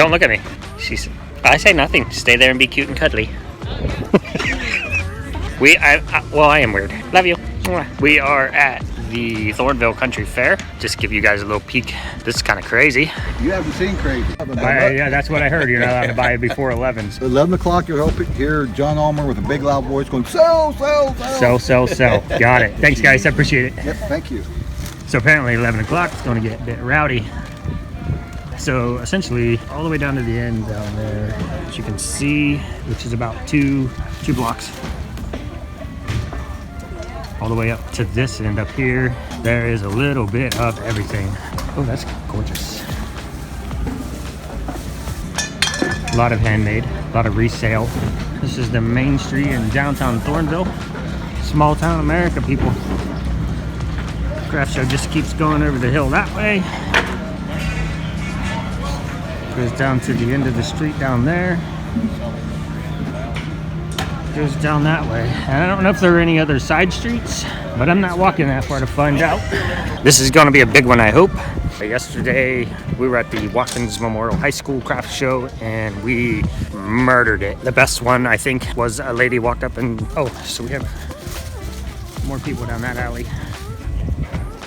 Don't look at me. I say nothing. Stay there and be cute and cuddly. Well, I am weird. Love you. We are at the Thornville Country Fair. Just give you guys a little peek. This is kind of crazy. You haven't seen crazy. Yeah, that's what I heard. You're not allowed to buy it before 11. 11 o'clock, you'll hear John Ulmer with a big loud voice going, sell, sell, sell. Sell. Got it. Thanks, guys. I appreciate it. Yep, thank you. So apparently 11 o'clock is going to get a bit rowdy. So essentially all the way down to the end down there, as you can see, which is about two blocks, all the way up to this end up here, there is a little bit of everything. Oh, that's gorgeous. A lot of handmade, a lot of resale. This is the main street in downtown Thornville. Small town America, people. Craft show just keeps going over the hill that way. Goes down to the end of the street down there. Goes down that way. And I don't know if there are any other side streets, but I'm not walking that far to find out. This is going to be a big one, I hope. Yesterday we were at the Watkins Memorial High School craft show and we murdered it. The best one, I think, was a lady walked up and so we have more people down that alley.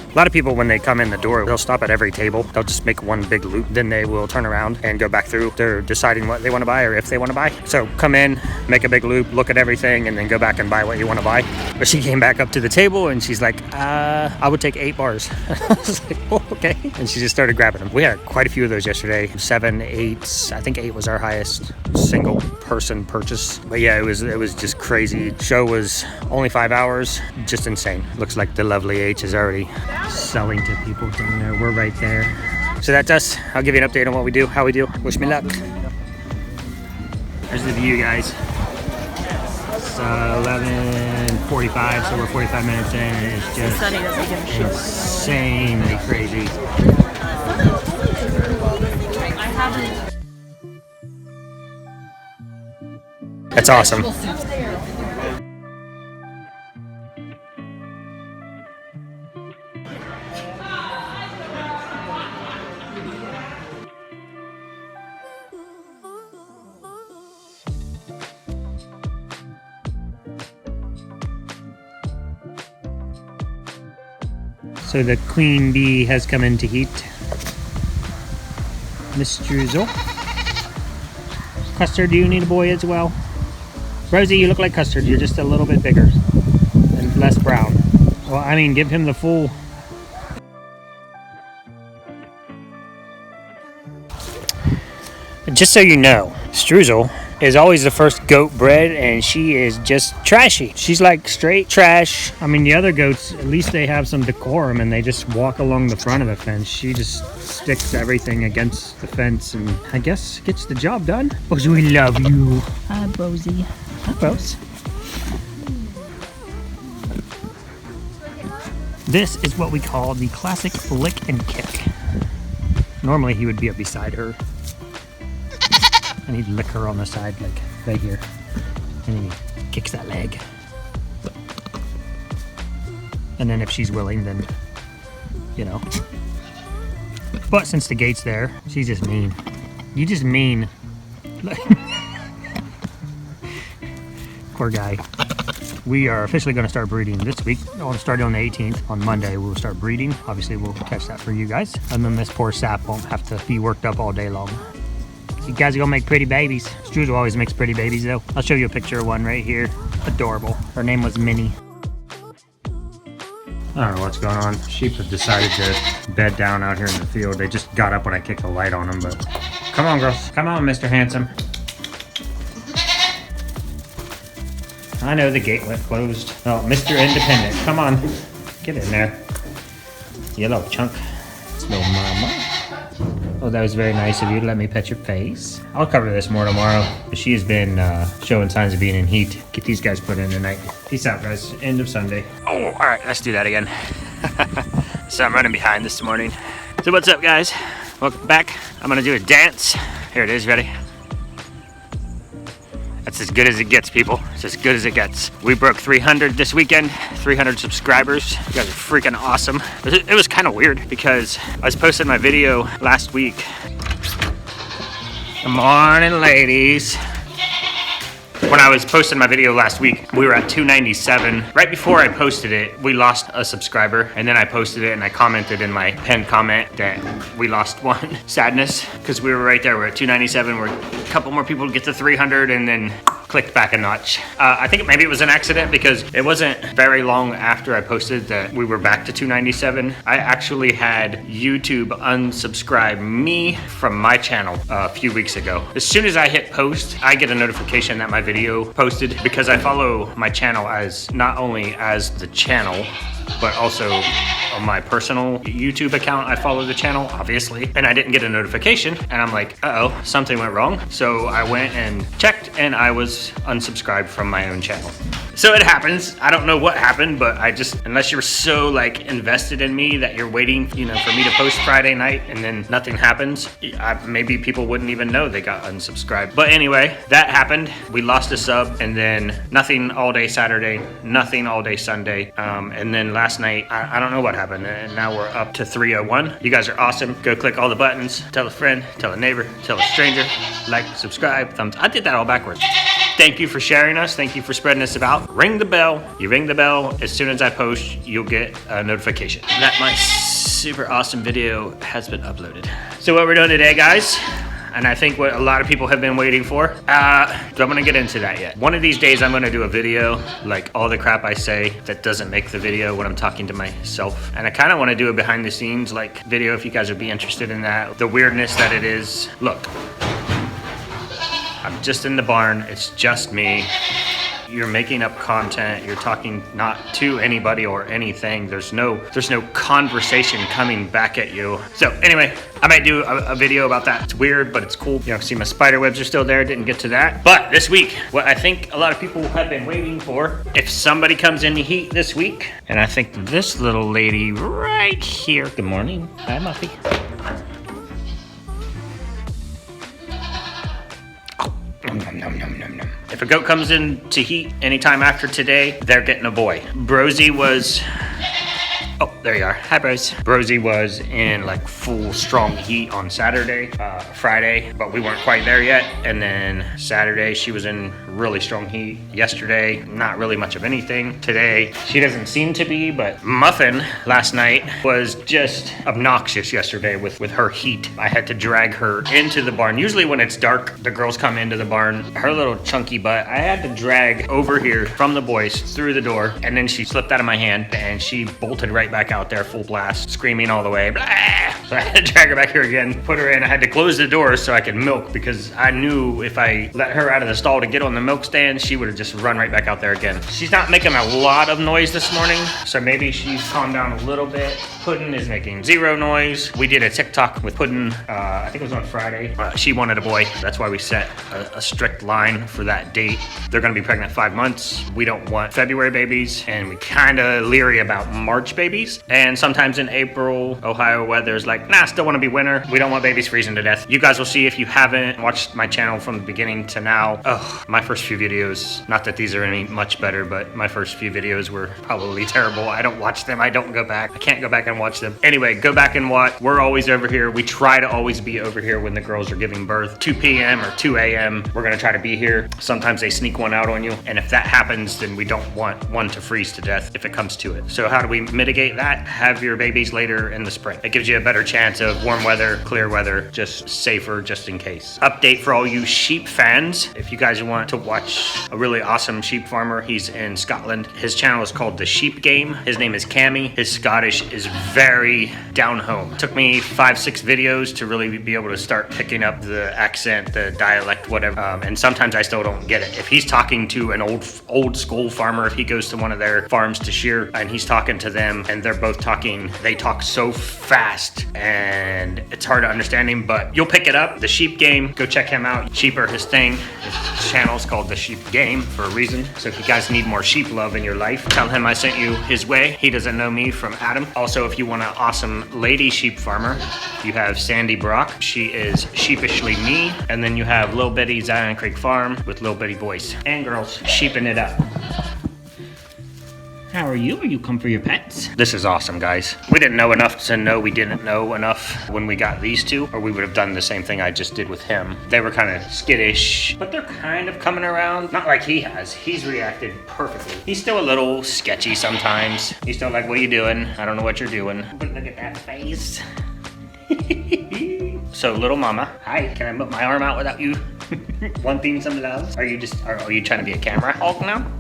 A lot of people, when they come in the door, they'll stop at every table. They'll just make one big loop. Then they will turn around and go back through. They're deciding what they want to buy or if they want to buy. So come in, make a big loop, look at everything, and then go back and buy what you want to buy. But she came back up to the table and she's like, I would take 8 bars. I was like, oh, okay. And she just started grabbing them. We had quite a few of those yesterday. 7, 8, I think 8 was our highest single person purchase. But yeah, it was just crazy. Show was only 5 hours. Just insane. Looks like the lovely H is already selling to people down there. We're right there. So that's us. I'll give you an update on what we do, how we do. Wish me luck. There's the view, guys. It's 11:45, so we're 45 minutes in, and it's just insanely crazy. That's awesome. So the queen bee has come into heat. Miss Drizzle. Custard, do you need a boy as well? Rosie, you look like Custard. You're just a little bit bigger and less brown. Well, I mean, give him the full. Just so you know, Struzel is always the first goat bred, and she is just trashy. She's like straight trash. I mean, the other goats, at least they have some decorum and they just walk along the front of the fence. She just sticks everything against the fence and I guess gets the job done. Bosie, we love you. Hi, Bosie. Hi, Bose. This is what we call the classic lick and kick. Normally he would be up beside her and he'd lick her on the side, like right here, and then he kicks that leg. And then if she's willing, then, you know. But since the gate's there, she's just mean. You just mean. Poor guy. We are officially going to start breeding this week. I'll start on the 18th. On Monday, we'll start breeding. Obviously, we'll catch that for you guys. And then this poor sap won't have to be worked up all day long. You guys are gonna make pretty babies. Struzel always makes pretty babies though. I'll show you a picture of one right here. Adorable. Her name was Minnie. I don't know what's going on. Sheep have decided to bed down out here in the field. They just got up when I kicked the light on them, but come on, girls. Come on, Mr. Handsome. I know the gate went closed. Oh, Mr. Independent. Come on. Get in there. You little chunk. It's no mama. Oh, that was very nice of you to let me pet your face. I'll cover this more tomorrow, but she has been showing signs of being in heat. Get these guys put in tonight. Peace out, guys. End of Sunday. Oh, all right, let's do that again. So I'm running behind this morning. So what's up, guys? Welcome back. I'm gonna do a dance. Here it is, ready? That's as good as it gets, people. It's as good as it gets. We broke 300 this weekend, 300 subscribers. You guys are freaking awesome. It was kind of weird because I was posting my video last week Good morning, ladies. When I was posting my video last week, we were at 297. Right before I posted it, we lost a subscriber, and then I posted it and I commented in my pinned comment that we lost one. Sadness, because we were right there. We're at 297. We're a couple more people to get to 300, and then clicked back a notch. I think maybe it was an accident because it wasn't very long after I posted that we were back to 297. I actually had YouTube unsubscribe me from my channel a few weeks ago. As soon as I hit post, I get a notification that my video posted because I follow my channel as not only as the channel, but also on my personal YouTube account, I follow the channel, obviously, and I didn't get a notification, and I'm like, uh-oh, something went wrong. So I went and checked, and I was unsubscribed from my own channel. So it happens. I don't know what happened, but unless you're so like invested in me that you're waiting, for me to post Friday night and then nothing happens, maybe people wouldn't even know they got unsubscribed. But anyway, that happened. We lost a sub, and then nothing all day Saturday, nothing all day Sunday, and then last night, I don't know what happened, and now we're up to 301. You guys are awesome. Go click all the buttons. Tell a friend, tell a neighbor, tell a stranger, like, subscribe, thumbs. I did that all backwards. Thank you for sharing us. Thank you for spreading us about. Ring the bell. You ring the bell. As soon as I post, you'll get a notification that my super awesome video has been uploaded. So what we're doing today, guys, and I think what a lot of people have been waiting for, so I'm gonna get into that yet. One of these days I'm gonna do a video, like all the crap I say that doesn't make the video when I'm talking to myself. And I kinda wanna do a behind the scenes like video if you guys would be interested in that. The weirdness that it is. Look, I'm just in the barn, it's just me. You're making up content, you're talking not to anybody or anything. There's no conversation coming back at you. So anyway, I might do a video about that. It's weird, but it's cool. See my spider webs are still there, didn't get to that. But this week, what I think a lot of people have been waiting for, if somebody comes in the heat this week, and I think this little lady right here. Good morning, hi Muffy. If a goat comes in to heat anytime after today, they're getting a boy. Brosy was... Oh, there you are. Hi, Bros. Brosy was in like full strong heat on Saturday, Friday, but we weren't quite there yet. And then Saturday, she was in really strong heat. Yesterday, not really much of anything. Today, she doesn't seem to be, but Muffin last night was just obnoxious yesterday with her heat. I had to drag her into the barn. Usually when it's dark, the girls come into the barn. Her little chunky butt, I had to drag over here from the boys through the door, and then she slipped out of my hand and she bolted right back out there full blast, screaming all the way. Blah! So I had to drag her back here again, put her in. I had to close the door so I could milk because I knew if I let her out of the stall to get on the milk stand, she would have just run right back out there again. She's not making a lot of noise this morning, so maybe she's calmed down a little bit. Puddin is making zero noise. We did a TikTok with Puddin, I think it was on Friday. She wanted a boy. That's why we set a strict line for that date. They're gonna be pregnant 5 months. We don't want February babies, and we kinda leery about March babies. And sometimes in April, Ohio weather's like, nah, still wanna be winter. We don't want babies freezing to death. You guys will see if you haven't watched my channel from the beginning to now. Oh, my first few videos, not that these are any much better, but my first few videos were probably terrible. I don't watch them, I don't go back. I can't go back and watch them. Anyway, go back and watch. We're always over here. We try to always be over here when the girls are giving birth. 2 p.m. or 2 a.m. We're gonna try to be here. Sometimes they sneak one out on you. And if that happens, then we don't want one to freeze to death if it comes to it. So how do we mitigate that? Have your babies later in the spring. It gives you a better chance of warm weather, clear weather, just safer just in case. Update for all you sheep fans. If you guys want to watch a really awesome sheep farmer, he's in Scotland. His channel is called The Sheep Game. His name is Cammy. His Scottish is very down home. It took me 5-6 videos to really be able to start picking up the accent, the dialect, whatever. And sometimes I still don't get it. If he's talking to an old school farmer, if he goes to one of their farms to shear and he's talking to them and they're both talking, they talk so fast and it's hard to understand him, but you'll pick it up. The Sheep Game, go check him out. Sheep are his thing. His channel's called The Sheep Game for a reason. So if you guys need more sheep love in your life, tell him I sent you his way. He doesn't know me from Adam. Also, if you want an awesome lady sheep farmer, you have Sandy Brock. She is Sheepishly Me. And then you have Lil Bitty Zion Creek Farm with Lil Bitty boys and girls sheeping it up. How are you? Are you come for your pets? This is awesome, guys. We didn't know enough to know we didn't know enough when we got these two, or we would have done the same thing I just did with him. They were kind of skittish, but they're kind of coming around. Not like he has. He's reacted perfectly. He's still a little sketchy sometimes. He's still like, what are you doing? I don't know what you're doing. But look at that face. So, little mama, hi, can I put my arm out without you wanting some love? Are you trying to be a camera hog now?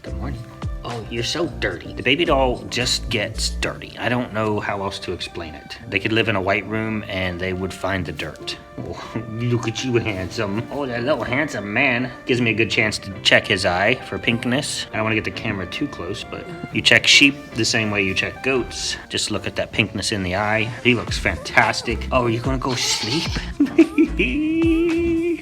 Good morning. Oh, you're so dirty. The baby doll just gets dirty. I don't know how else to explain it. They could live in a white room and they would find the dirt. Oh, look at you, handsome. Oh, that little handsome man. Gives me a good chance to check his eye for pinkness. I don't want to get the camera too close, but you check sheep the same way you check goats. Just look at that pinkness in the eye. He looks fantastic. Oh, you're gonna go sleep?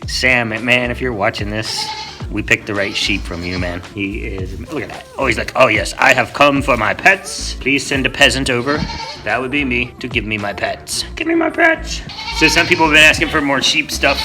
Sam, man, if you're watching this, we picked the right sheep from you, man. He is, look at that. Oh, he's like, oh yes, I have come for my pets. Please send a peasant over. That would be me, to give me my pets. Give me my pets. So some people have been asking for more sheep stuff.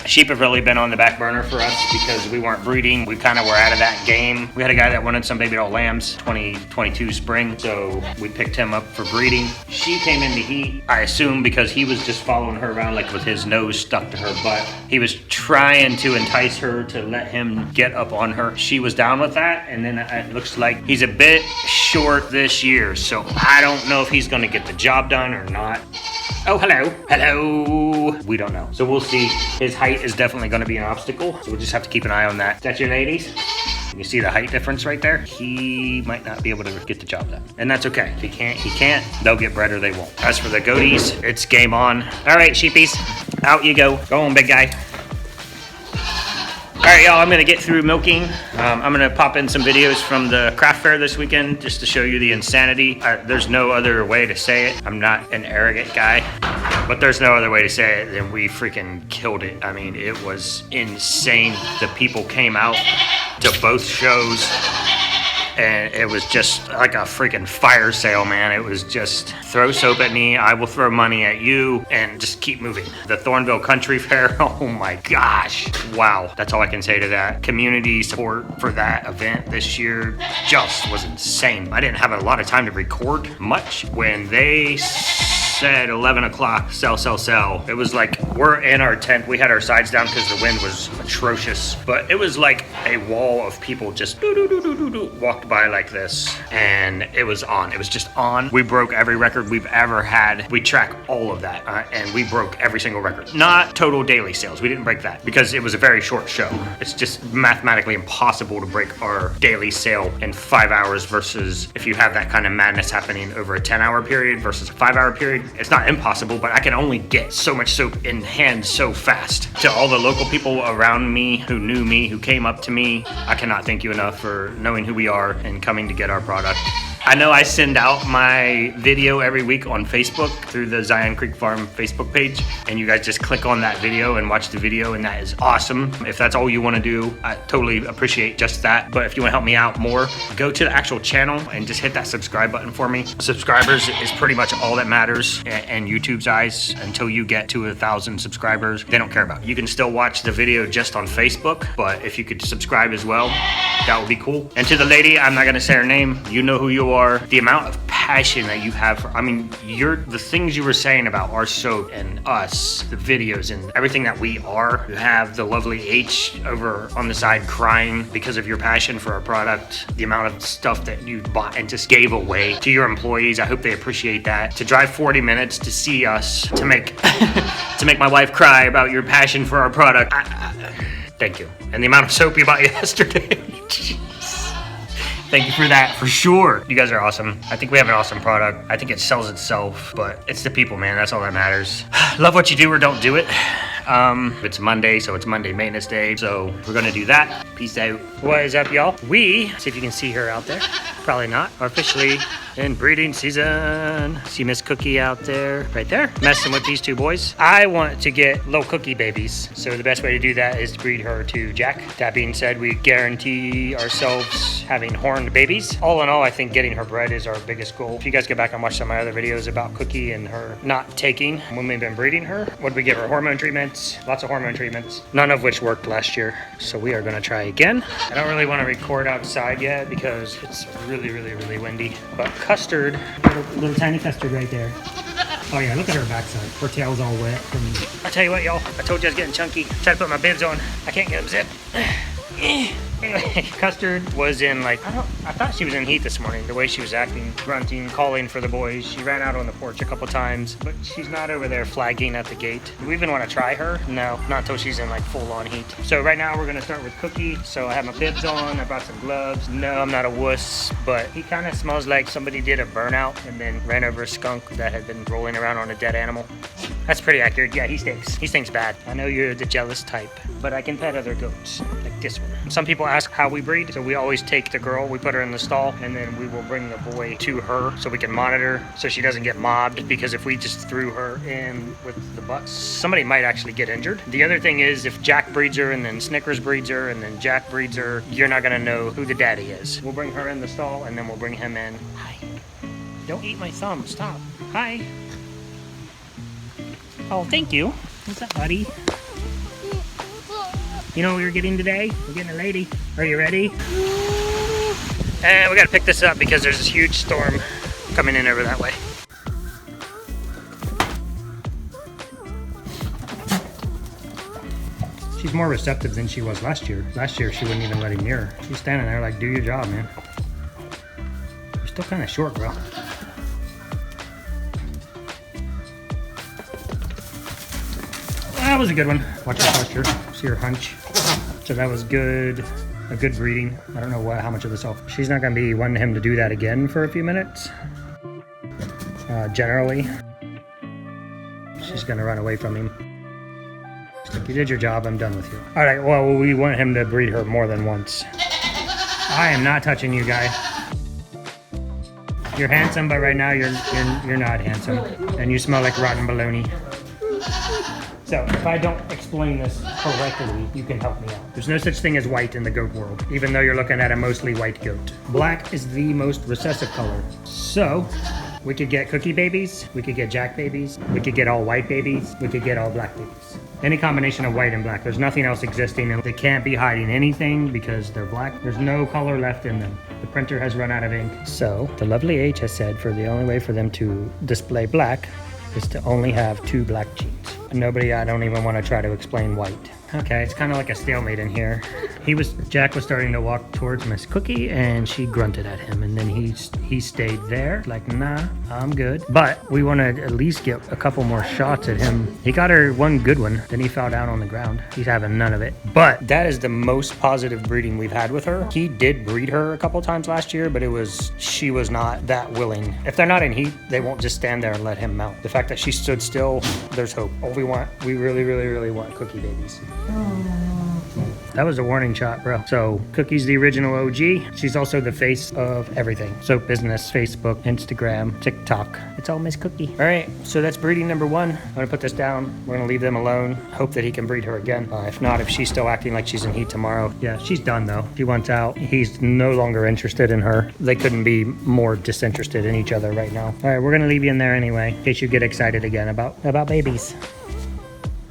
Sheep have really been on the back burner for us because we weren't breeding. We kind of were out of that game. We had a guy that wanted some baby doll lambs, 2022 spring, so we picked him up for breeding. She came into heat, I assume, because he was just following her around like with his nose stuck to her butt. He was trying to entice her to let him get up on her. She was down with that, and then it looks like he's a bit short this year, so I don't know if he's gonna get the job done or not. Oh, hello. Hello. We don't know. So we'll see. His height is definitely going to be an obstacle. So we'll just have to keep an eye on that. Is that your ladies? You see the height difference right there? He might not be able to get the job done. And that's okay. If he can't. They'll get bred or they won't. As for the goaties, it's game on. All right, sheepies. Out you go. Go on, big guy. All right, y'all, I'm gonna get through milking. I'm gonna pop in some videos from the craft fair this weekend just to show you the insanity. There's no other way to say it. I'm not an arrogant guy, but there's no other way to say it than we freaking killed it. I mean, it was insane. The people came out to both shows, and it was just like a freaking fire sale, man. It was just throw soap at me, I will throw money at you, and just keep moving. The Thornville Country Fair, oh my gosh. Wow, that's all I can say to that. Community support for that event this year just was insane. I didn't have a lot of time to record much. When they said 11 o'clock, sell, sell, sell, it was like we're in our tent. We had our sides down because the wind was atrocious, but it was like a wall of people just walked by like this, and it was on. It was just on. We broke every record we've ever had. We track all of that, and we broke every single record. Not total daily sales. We didn't break that because it was a very short show. It's just mathematically impossible to break our daily sale in 5 hours versus if you have that kind of madness happening over a 10-hour period versus a 5-hour period. It's not impossible, but I can only get so much soap in hand so fast. To all the local people around me who knew me, who came up to me, I cannot thank you enough for knowing who we are and coming to get our product. I know I send out my video every week on Facebook through the Zion Creek Farm Facebook page, and you guys just click on that video and watch the video, and that is awesome. If that's all you want to do, I totally appreciate just that. But if you want to help me out more, go to the actual channel and just hit that subscribe button for me. Subscribers is pretty much all that matters in YouTube's eyes. Until you get to 1,000 subscribers, they don't care about it. You can still watch the video just on Facebook, but if you could subscribe as well, that would be cool. And to the lady, I'm not going to say her name, you know who you are. The amount of passion that you have for, I mean, the things you were saying about our soap and us, the videos and everything that we are. You have the lovely H over on the side crying because of your passion for our product. The amount of stuff that you bought and just gave away to your employees, I hope they appreciate that. To drive 40 minutes to see us, to make to make my wife cry about your passion for our product. Thank you. And the amount of soap you bought yesterday. Thank you for that, for sure. You guys are awesome. I think we have an awesome product. I think it sells itself, but it's the people, man. That's all that matters. Love what you do or don't do it. It's Monday, so it's Monday maintenance day. So we're gonna do that. Peace out. What is up, y'all? See if you can see her out there. Probably not. Officially in breeding season. See Miss Cookie out there, right there, messing with these two boys. I want to get little Cookie babies. So the best way to do that is to breed her to Jack. That being said, we guarantee ourselves having horned babies. All in all, I think getting her bred is our biggest goal. If you guys go back and watch some of my other videos about Cookie and her not taking when we've been breeding her, what we give her? Hormone treatments, lots of hormone treatments, none of which worked last year. So we are gonna try again. I don't really want to record outside yet because it's really, really, really windy. But Custard, little tiny Custard right there. Oh yeah, look at her backside. Her tail's all wet. I tell you what, y'all, I told you I was getting chunky. Tried to put my bibs on. I can't get them zipped. Anyway, Custard was in I thought she was in heat this morning, the way she was acting, grunting, calling for the boys. She ran out on the porch a couple times, but she's not over there flagging at the gate. Do we even want to try her? No, not until she's in full on heat. So right now we're gonna start with Cookie. So I have my bibs on, I brought some gloves. No, I'm not a wuss, but he kind of smells like somebody did a burnout and then ran over a skunk that had been rolling around on a dead animal. That's pretty accurate. Yeah, he stinks. He stinks bad. I know you're the jealous type, but I can pet other goats, like this one. Some people ask how we breed, so we always take the girl, we put her in the stall, and then we will bring the boy to her so we can monitor so she doesn't get mobbed, because if we just threw her in with the butts, somebody might actually get injured. The other thing is, if Jack breeds her and then Snickers breeds her and then Jack breeds her, you're not gonna know who the daddy is. We'll bring her in the stall and then we'll bring him in. Hi. Don't eat my thumb, stop. Hi. Oh, thank you. What's up, buddy? You know what we're getting today? We're getting a lady. Are you ready? And we gotta pick this up because there's this huge storm coming in over that way. She's more receptive than she was last year. Last year, she wouldn't even let him near her. She's standing there like, do your job, man. You're still kind of short, bro. That was a good one. Watch her posture. See her hunch. So that was good. A good breeding. I don't know how much of this off. She's not going to be wanting him to do that again for a few minutes. Generally. She's going to run away from him. She's like, you did your job. I'm done with you. All right. Well, we want him to breed her more than once. I am not touching you, guy. You're handsome, but right now you're not handsome. And you smell like rotten bologna. So, if I don't explain this correctly, you can help me out. There's no such thing as white in the goat world, even though you're looking at a mostly white goat. Black is the most recessive color. So, we could get Cookie babies, we could get Jack babies, we could get all white babies, we could get all black babies. Any combination of white and black. There's nothing else existing, and they can't be hiding anything because they're black. There's no color left in them. The printer has run out of ink. So, the lovely H has said for the only way for them to display black is to only have 2 black genes. I don't even want to try to explain white. Okay, it's kind of like a stalemate in here. Jack was starting to walk towards Miss Cookie, and she grunted at him, and then he stayed there, like, nah, I'm good. But we want to at least get a couple more shots at him. He got her one good one, then he fell down on the ground. He's having none of it. But that is the most positive breeding we've had with her. He did breed her a couple times last year, but she was not that willing. If they're not in heat, they won't just stand there and let him mount. The fact that she stood still, there's hope. All we really, really, really want Cookie babies. That was a warning shot, bro. So Cookie's the original OG. She's also the face of everything. Soap business, Facebook, Instagram, TikTok. It's all Miss Cookie. All right, so that's breeding number 1. I'm gonna put this down. We're gonna leave them alone. Hope that he can breed her again. If not, if she's still acting like she's in heat tomorrow. Yeah, she's done though. She wants out. He's no longer interested in her. They couldn't be more disinterested in each other right now. All right, we're gonna leave you in there anyway, in case you get excited again about babies.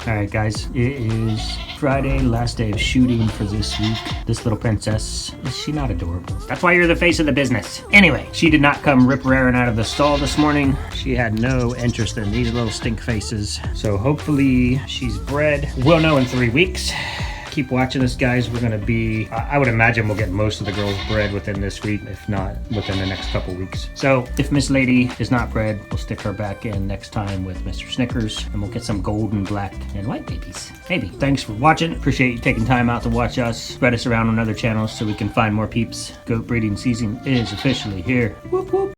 All right, guys, it is Friday, last day of shooting for this week. This little princess, is she not adorable? That's why you're the face of the business. Anyway, she did not come rip-raring out of the stall this morning. She had no interest in these little stink faces. So hopefully she's bred. We'll know in 3 weeks. Keep watching us, guys. We're going to be, I would imagine we'll get most of the girls bred within this week, if not within the next couple weeks. So if Miss Lady is not bred, we'll stick her back in next time with Mr. Snickers, and we'll get some golden, black, and white babies. Maybe. Thanks for watching. Appreciate you taking time out to watch us. Spread us around on other channels so we can find more peeps. Goat breeding season is officially here. Whoop, whoop.